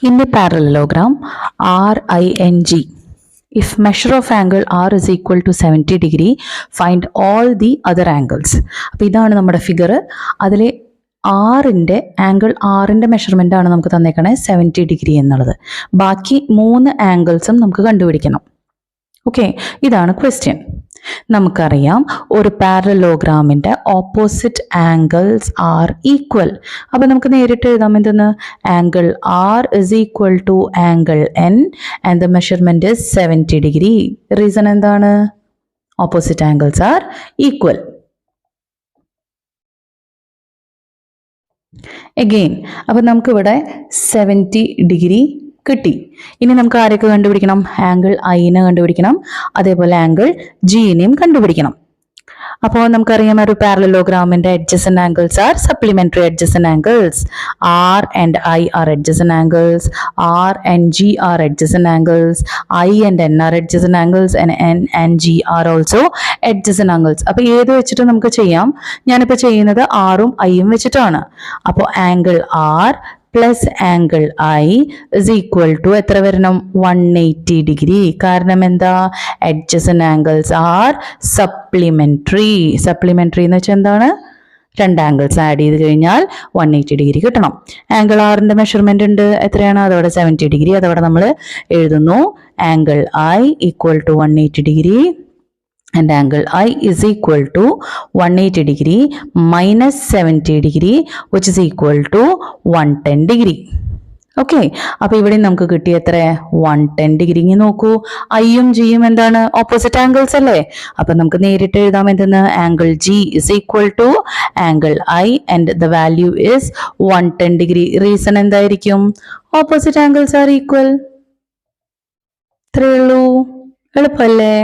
In the parallelogram RING, if measure of angle R is equal to 70 degree, find all the other angles. അപ്പോൾ ഇതാണ് നമ്മുടെ figure. അതിലെ ആറിൻ്റെ angle ആറിൻ്റെ measurement ആണ് നമുക്ക് തന്നേക്കണേ 70 ഡിഗ്രി എന്നുള്ളത്. ബാക്കി 3 ആംഗിൾസും നമുക്ക് കണ്ടുപിടിക്കണം. ഓക്കെ, ഇതാണ് ക്വസ്റ്റ്യൻ. നമുക്കറിയാം ഒരു പാരലോഗ്രാമിൻ്റെ ഓപ്പോസിറ്റ് ആംഗിൾസ് ആർ ഈക്വൽ. അപ്പോൾ നമുക്ക് നേരിട്ട് എഴുതാം എന്തെന്ന്, angle R is equal to angle N and the measurement is 70 degree. Reason എന്താണ്? Opposite angles are equal. Again അപ്പോൾ നമുക്കിവിടെ 70 ഡിഗ്രി കിട്ടി. ഇനി നമുക്ക് ആരൊക്കെ കണ്ടുപിടിക്കണം? ആംഗിൾ ഐനെ കണ്ടുപിടിക്കണം, അതേപോലെ ആംഗിൾ ജിനെയും കണ്ടുപിടിക്കണം. അപ്പോൾ നമുക്കറിയാം ഒരു പാരലലോഗ്രാമിന്റെ adjacent angles are supplementary adjacent angles. R and I are adjacent angles, R and G are adjacent angles, I and N are adjacent angles, and N and G are also adjacent angles. അപ്പോൾ ഏത് വെച്ചിട്ട് നമുക്ക് ചെയ്യാം? ഞാനിപ്പോൾ ചെയ്യുന്നത് ആറും ഐയും വെച്ചിട്ടാണ്. അപ്പോൾ angle R plus angle I is equal to എത്ര വരണം? 180 ഡിഗ്രി. കാരണം എന്താ? Adjacent angles are supplementary. Supplementary എന്ന് വെച്ചാൽ എന്താണ്? 2 ആംഗിൾസ് ആഡ് ചെയ്ത് കഴിഞ്ഞാൽ 180 ഡിഗ്രി കിട്ടണം. ആംഗിൾ ആറിന്റെ മെഷർമെന്റ് ഉണ്ട്, എത്രയാണ്? അതവിടെ 70 ഡിഗ്രി. അതവിടെ നമ്മൾ എഴുതുന്നു angle I equal to 180 degree and angle I is equal to 180 degree minus 70 degree which is equal to 110 degree. Okay, അപ്പോൾ ഇവിടെ നമുക്ക് കിട്ടിയ എത്ര? 110 ഡിഗ്രി. നോക്കൂ, ഐയും ജിയും എന്താണ്? ഓപ്പോസിറ്റ് ആംഗിൾസ് അല്ലേ? അപ്പം നമുക്ക് നേരിട്ട് എഴുതാം എന്തെന്ന്, angle G is equal to angle I and the value is 110 degree. Reason എന്തായിരിക്കും? Opposite angles are equal. ഇത്രയേ ഉള്ളൂ. എളുപ്പമല്ലേ?